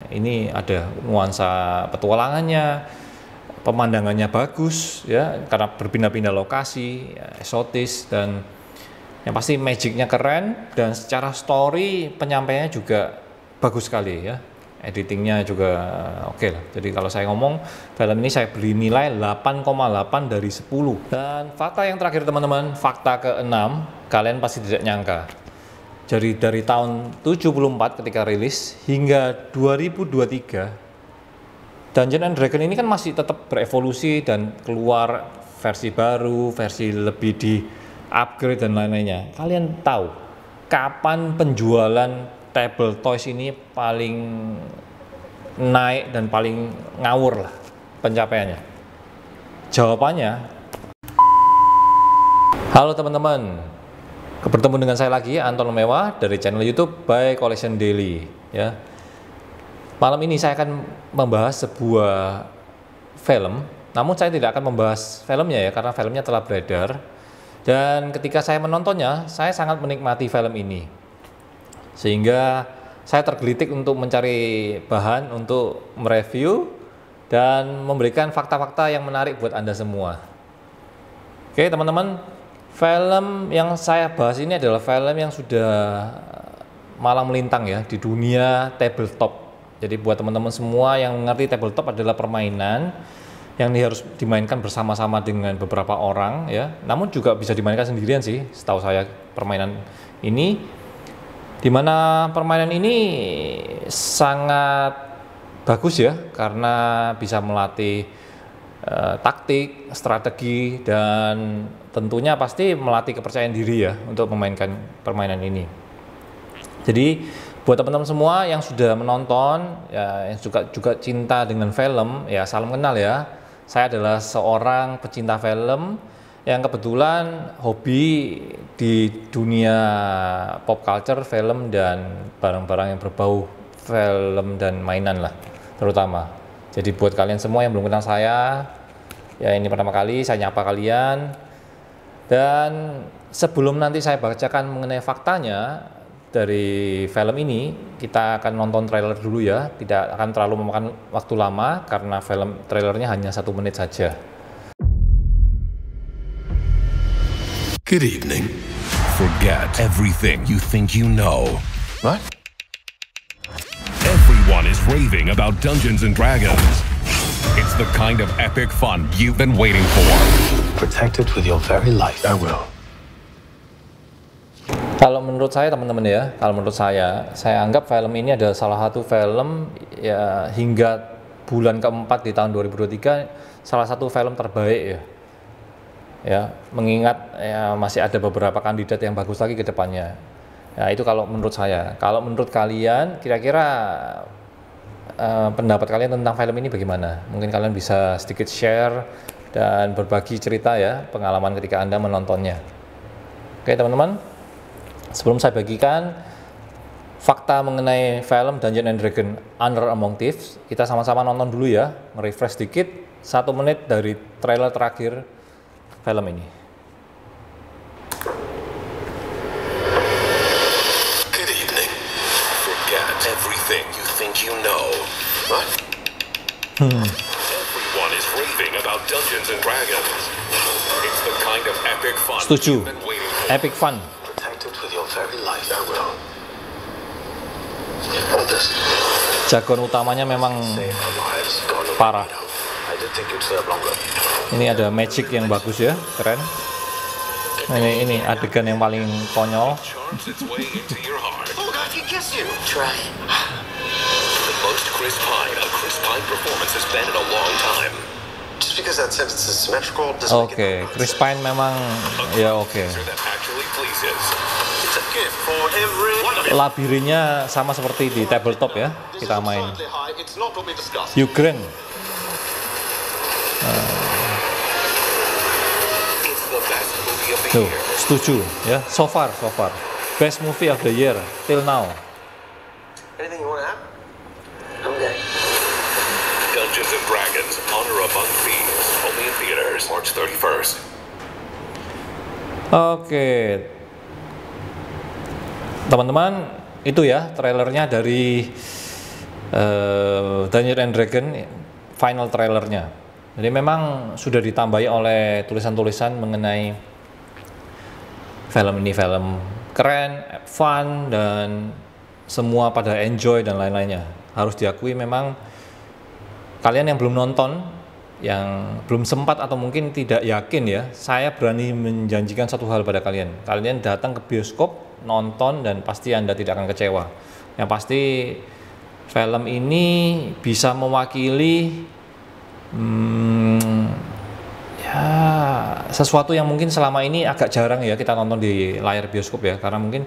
Ini ada nuansa petualangannya, pemandangannya bagus ya, karena berpindah-pindah lokasi, ya, eksotis, dan yang pasti magicnya keren, dan secara story penyampaiannya juga bagus sekali ya. Editingnya juga oke lah. Jadi kalau saya ngomong, film ini saya beri nilai 8,8 dari 10. Dan fakta yang terakhir teman-teman, fakta ke-6, kalian pasti tidak nyangka. Jadi dari tahun 74 ketika rilis hingga 2023, Dungeons and Dragons ini kan masih tetap berevolusi dan keluar versi baru, versi lebih di upgrade dan lain-lainnya. Kalian tahu kapan penjualan table toys ini paling naik dan paling ngawur lah pencapaiannya? Jawabannya, halo teman-teman, bertemu dengan saya lagi, Anton Mewah dari channel YouTube by Collection Daily ya. Malam ini saya akan membahas sebuah film, namun saya tidak akan membahas filmnya ya, karena filmnya telah beredar. Dan ketika saya menontonnya, saya sangat menikmati film ini, sehingga saya tergelitik untuk mencari bahan untuk mereview dan memberikan fakta-fakta yang menarik buat Anda semua. Oke teman-teman, film yang saya bahas ini adalah film yang sudah malang melintang ya di dunia tabletop. Jadi buat teman-teman semua yang mengerti tabletop adalah permainan yang harus dimainkan bersama-sama dengan beberapa orang ya. Namun juga bisa dimainkan sendirian sih, setahu saya permainan ini. Dimana permainan ini sangat bagus ya, karena bisa melatih taktik, strategi, dan tentunya pasti melatih kepercayaan diri ya untuk memainkan permainan ini. Jadi buat teman-teman semua yang sudah menonton ya, yang juga cinta dengan film ya, salam kenal ya. Saya adalah seorang pecinta film yang kebetulan hobi di dunia pop culture, film, dan barang-barang yang berbau film dan mainan lah terutama. Jadi buat kalian semua yang belum kenal saya, ya ini pertama kali saya nyapa kalian. Dan sebelum nanti saya bacakan mengenai faktanya dari film ini, kita akan nonton trailer dulu ya. Tidak akan terlalu memakan waktu lama karena trailernya hanya 1 menit saja. Good evening. Forget everything you think you know. What? Everyone is raving about Dungeons and Dragons. It's the kind of epic fun you've been waiting for. Protect it with your very life. I will. Kalau menurut saya teman-teman ya, saya anggap film ini adalah salah satu film ya hingga bulan keempat di tahun 2023 salah satu film terbaik ya. Ya, mengingat ya, masih ada beberapa kandidat yang bagus lagi ke depannya. Ya, itu kalau menurut saya. Kalau menurut kalian, kira-kira pendapat kalian tentang film ini bagaimana? Mungkin kalian bisa sedikit share dan berbagi cerita ya, pengalaman ketika Anda menontonnya. Oke teman-teman, sebelum saya bagikan fakta mengenai film Dungeons and Dragons Honor Among Thieves, kita sama-sama nonton dulu ya, nge-refresh sedikit 1 menit dari trailer terakhir film ini. Good evening. Forget everything you think you know. What? Everyone is raving about Dungeons and Dragons. It's the kind of epic fun Setuju. you've been waiting for. Epic fun. Protect it with your very life. I will. Hold this. Jagoan utamanya memang Save our lives. God will parah. let me know. I did think you'd serve longer. Ini ada magic yang bagus ya, keren. Ini adegan yang paling konyol. Charms its way into your heart. Oh God, he kissed you. Try. The most Chris Pine performance has been in a long time. Just because that sentence is symmetrical doesn't make Oke, it Chris Pine memang ya oke. Answer that actually pleases. It's a gift for every Labirinnya sama seperti di tabletop ya, kita main. It's not what we discussed. Ukraine. It's the best movie of the Tuh, year. setuju ya. So far. Best movie of the year till now. Anything you want to add? I'm good. Dungeons and Dragons Honor Among Thieves. Only in theaters March 31st. Oke. Teman-teman, itu ya trailernya dari Dungeons and Dragons final trailernya. Jadi memang sudah ditambahi oleh tulisan-tulisan mengenai film ini film keren, fun, dan semua pada enjoy dan lain-lainnya. Harus diakui memang kalian yang belum nonton, yang belum sempat atau mungkin tidak yakin ya, saya berani menjanjikan satu hal pada kalian. Kalian datang ke bioskop, nonton, dan pasti Anda tidak akan kecewa. Yang pasti film ini bisa mewakili ya sesuatu yang mungkin selama ini agak jarang ya kita nonton di layar bioskop ya, karena mungkin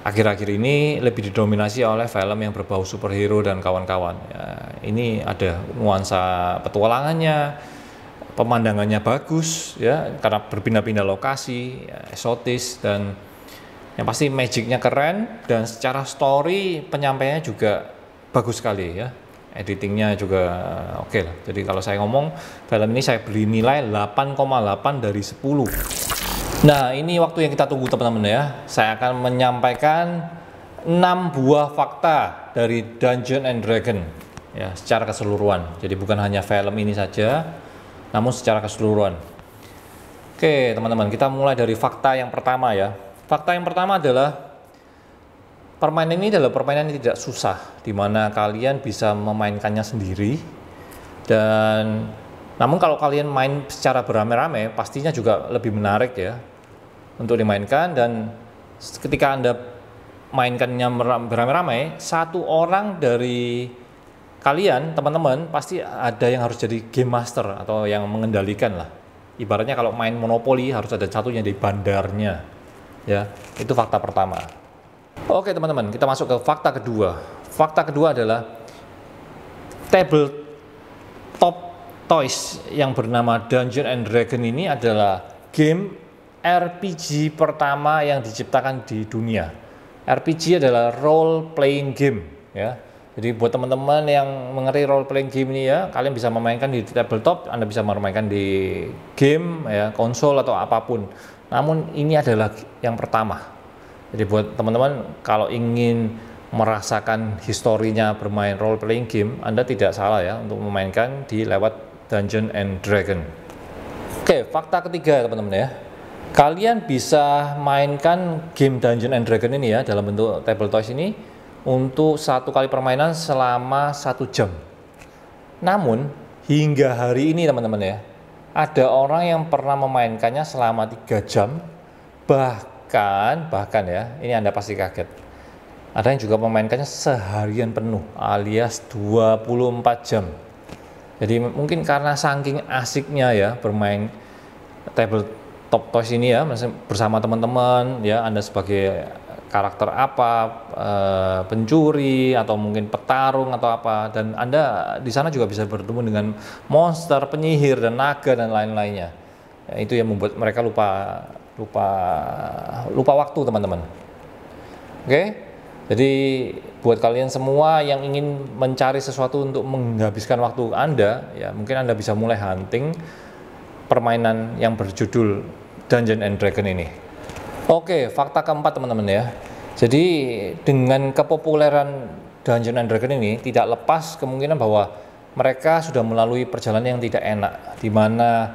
akhir-akhir ini lebih didominasi oleh film yang berbau superhero dan kawan-kawan ya. Ini ada nuansa petualangannya, pemandangannya bagus ya, karena berpindah-pindah lokasi ya, eksotis, dan yang pasti magicnya keren, dan secara story penyampaiannya juga bagus sekali ya. Editingnya juga oke lah. Jadi kalau saya ngomong film ini saya beri nilai 8,8 dari 10. Nah, ini waktu yang kita tunggu teman-teman ya. Saya akan menyampaikan 6 buah fakta dari Dungeons and Dragons ya, secara keseluruhan. Jadi bukan hanya film ini saja, namun secara keseluruhan. Oke teman-teman, kita mulai dari fakta yang pertama ya. Fakta yang pertama adalah permainan ini adalah permainan yang tidak susah, di mana kalian bisa memainkannya sendiri. Dan namun kalau kalian main secara beramai-ramai, pastinya juga lebih menarik ya untuk dimainkan. Dan ketika Anda mainkannya beramai-ramai, satu orang dari kalian, teman-teman, pasti ada yang harus jadi game master atau yang mengendalikan lah. Ibaratnya kalau main Monopoly harus ada satunya di bandarnya ya. Itu fakta pertama. Oke teman-teman, kita masuk ke fakta kedua. Fakta kedua adalah tabletop toys yang bernama Dungeons and Dragons ini adalah game RPG pertama yang diciptakan di dunia. RPG adalah role playing game ya. Jadi buat teman-teman yang mengerti role playing game ini ya, kalian bisa memainkan di tabletop, Anda bisa memainkan di game ya, konsol atau apapun. Namun ini adalah yang pertama. Jadi buat teman-teman kalau ingin merasakan historinya bermain role playing game, Anda tidak salah ya untuk memainkan di lewat Dungeons and Dragons. Oke, fakta ketiga teman-teman ya. Kalian bisa mainkan game Dungeons and Dragons ini ya dalam bentuk table toys ini untuk satu kali permainan selama 1 jam. Namun hingga hari ini teman-teman ya, ada orang yang pernah memainkannya selama 3 jam, bahkan ya, ini Anda pasti kaget, ada yang juga memainkannya seharian penuh alias 24 jam. Jadi mungkin karena saking asiknya ya bermain tabletop toys ini ya bersama teman-teman ya, Anda sebagai karakter apa, pencuri atau mungkin petarung atau apa, dan Anda di sana juga bisa bertemu dengan monster, penyihir, dan naga dan lain-lainnya ya, itu yang membuat mereka lupa waktu teman-teman. Oke, jadi buat kalian semua yang ingin mencari sesuatu untuk menghabiskan waktu Anda ya, mungkin Anda bisa mulai hunting permainan yang berjudul Dungeons and Dragons ini. Oke, fakta keempat teman-teman ya. Jadi dengan kepopuleran Dungeons and Dragons ini tidak lepas kemungkinan bahwa mereka sudah melalui perjalanan yang tidak enak, di mana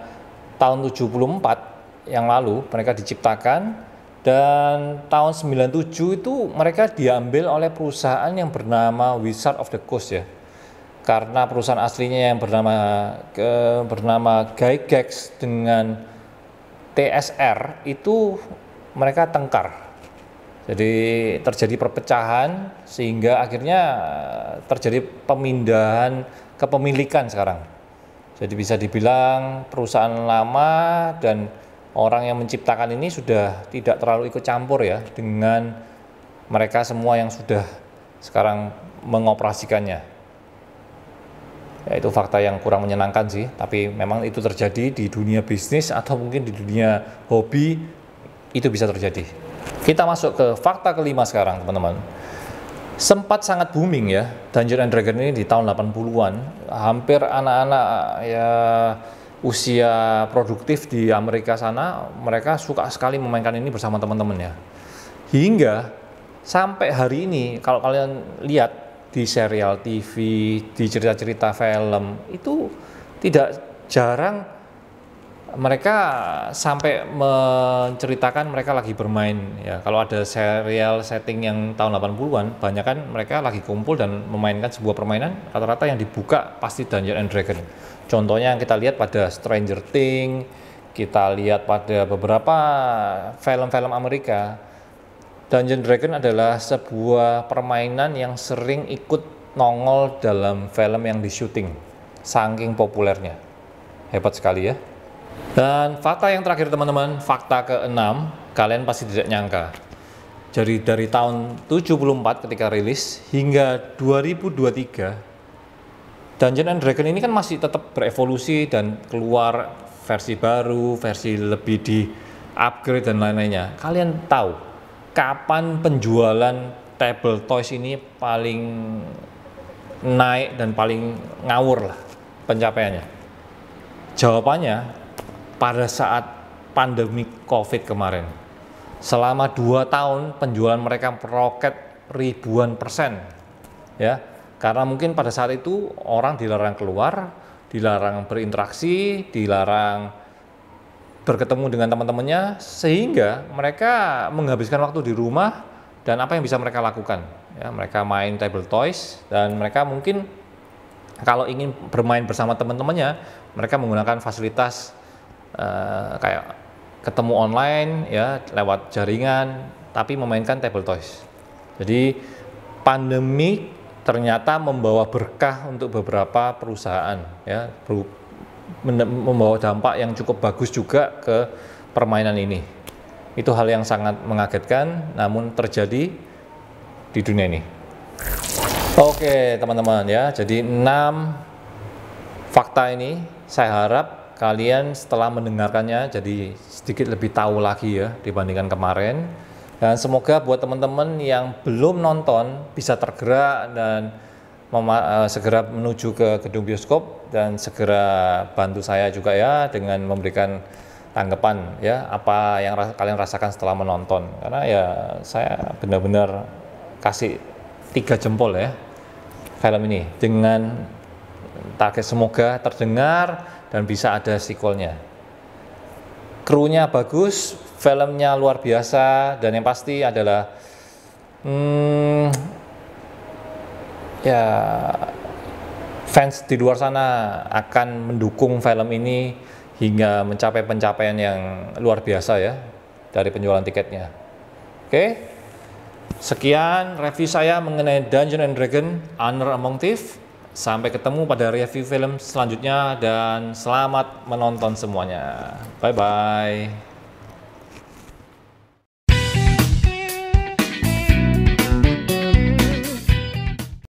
tahun 74 yang lalu mereka diciptakan, dan tahun 97 itu mereka diambil oleh perusahaan yang bernama Wizard of the Coast ya, karena perusahaan aslinya yang bernama Gygax dengan TSR itu mereka tengkar, jadi terjadi perpecahan sehingga akhirnya terjadi pemindahan kepemilikan sekarang. Jadi bisa dibilang perusahaan lama dan orang yang menciptakan ini sudah tidak terlalu ikut campur ya dengan mereka semua yang sudah sekarang mengoperasikannya. Ya, itu fakta yang kurang menyenangkan sih, tapi memang itu terjadi di dunia bisnis atau mungkin di dunia hobi, itu bisa terjadi. Kita masuk ke fakta kelima sekarang teman-teman. Sempat sangat booming ya Dungeons and Dragons ini di tahun 80-an. Hampir anak-anak ya usia produktif di Amerika sana, mereka suka sekali memainkan ini bersama teman-temannya. Hingga sampai hari ini kalau kalian lihat di serial TV, di cerita-cerita film itu tidak jarang mereka sampai menceritakan mereka lagi bermain ya. Kalau ada serial setting yang tahun 80-an, banyak kan mereka lagi kumpul dan memainkan sebuah permainan, rata-rata yang dibuka pasti Dungeons and Dragons. Contohnya yang kita lihat pada Stranger Things, kita lihat pada beberapa film-film Amerika. Dungeons and Dragons adalah sebuah permainan yang sering ikut nongol dalam film yang di syuting, saking populernya. Hebat sekali ya. Dan fakta yang terakhir teman-teman, fakta ke-6, kalian pasti tidak nyangka. Jadi dari tahun 74 ketika rilis hingga 2023, Dungeons and Dragons ini kan masih tetap berevolusi dan keluar versi baru, versi lebih di upgrade dan lain-lainnya. Kalian tahu kapan penjualan table toys ini paling naik dan paling ngawur lah pencapaiannya? Jawabannya pada saat pandemi COVID kemarin. Selama 2 tahun penjualan mereka meroket ribuan persen ya, karena mungkin pada saat itu orang dilarang keluar, dilarang berinteraksi, dilarang berketemu dengan teman-temannya, sehingga mereka menghabiskan waktu di rumah. Dan apa yang bisa mereka lakukan ya, mereka main table toys, dan mereka mungkin kalau ingin bermain bersama teman-temannya, mereka menggunakan fasilitas kayak ketemu online ya lewat jaringan, tapi memainkan table toys. Jadi pandemi ternyata membawa berkah untuk beberapa perusahaan ya, membawa dampak yang cukup bagus juga ke permainan ini. Itu hal yang sangat mengagetkan, namun terjadi di dunia ini. Oke teman-teman ya, jadi 6 fakta ini saya harap kalian setelah mendengarkannya jadi sedikit lebih tahu lagi ya dibandingkan kemarin. Dan semoga buat teman-teman yang belum nonton bisa tergerak dan segera menuju ke gedung bioskop, dan segera bantu saya juga ya dengan memberikan tanggapan ya apa yang kalian rasakan setelah menonton. Karena ya saya benar-benar kasih 3 jempol ya film ini, dengan target semoga terdengar dan bisa ada sequelnya. Krunya bagus, filmnya luar biasa, dan yang pasti adalah ya fans di luar sana akan mendukung film ini hingga mencapai pencapaian yang luar biasa ya dari penjualan tiketnya. Oke, sekian review saya mengenai Dungeons and Dragons Honor Among Thieves. Sampai ketemu pada review film selanjutnya, dan selamat menonton semuanya. Bye bye.